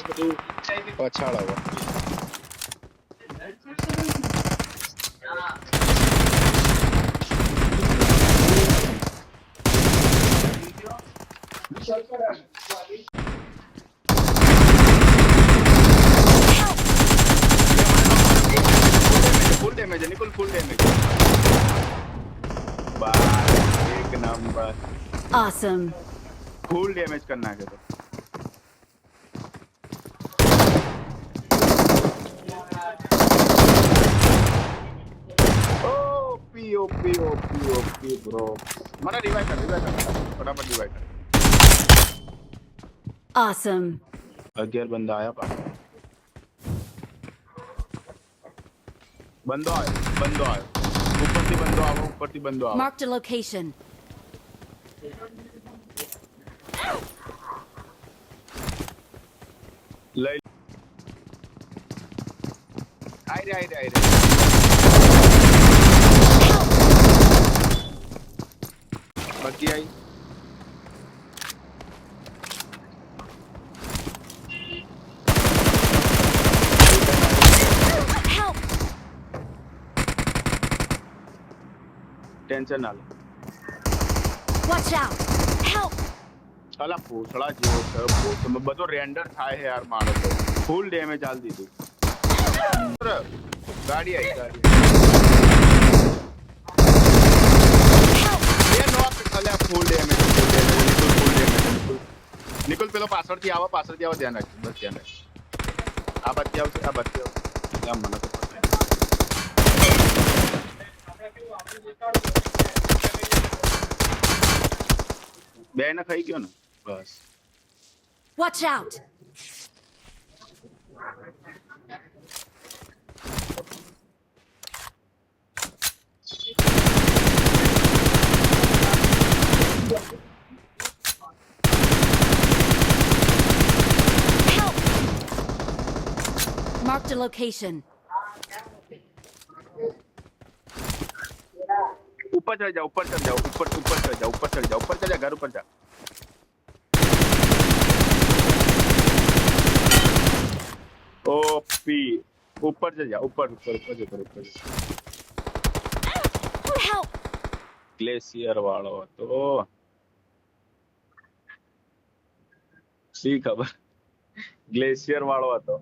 બધું પછાડ હવે full damage Nikul full damage બસ એક નંબર Awesome. ફૂલ ડેમેજ કરી નાખે તો OP OP OP OP bro મને રિવાઇવ કર ફટાફટ રિવાઇવ કર Awesome. 11 બંદા આયા પાછા બંદો આવ્યો ઉપરથી બંદો આવો Marked a location. લઈ આઈ રે બાકી આઈ Help! ટેન્શન ના લે Watch out! Help! અલા પૂછડા જેવો છે તમે બધો રેન્ડર થાય છે યાર મારો તો ફૂલ ડેમેજ આલ દીધું ગાડી આવી એ નોક અલ્યા ફૂલ ડેમેજ નિકુલ પેલો પાછળથી આવો ધ્યાન રાખજો બસ ધ્યાન રાખજો આ બત્તી આવશે એમ મને તો બે ને ખાઈ ગયો ને બસ Watch out! Help! Marked a location. ऊपर चढ़ जाओ ऊपर चढ़ जाओ घर ऊपर जा ओपी ऊपर चढ़ जा ऊपर Help! ग्लेशियर वालों तो सी खबर ग्लेशियर वालों तो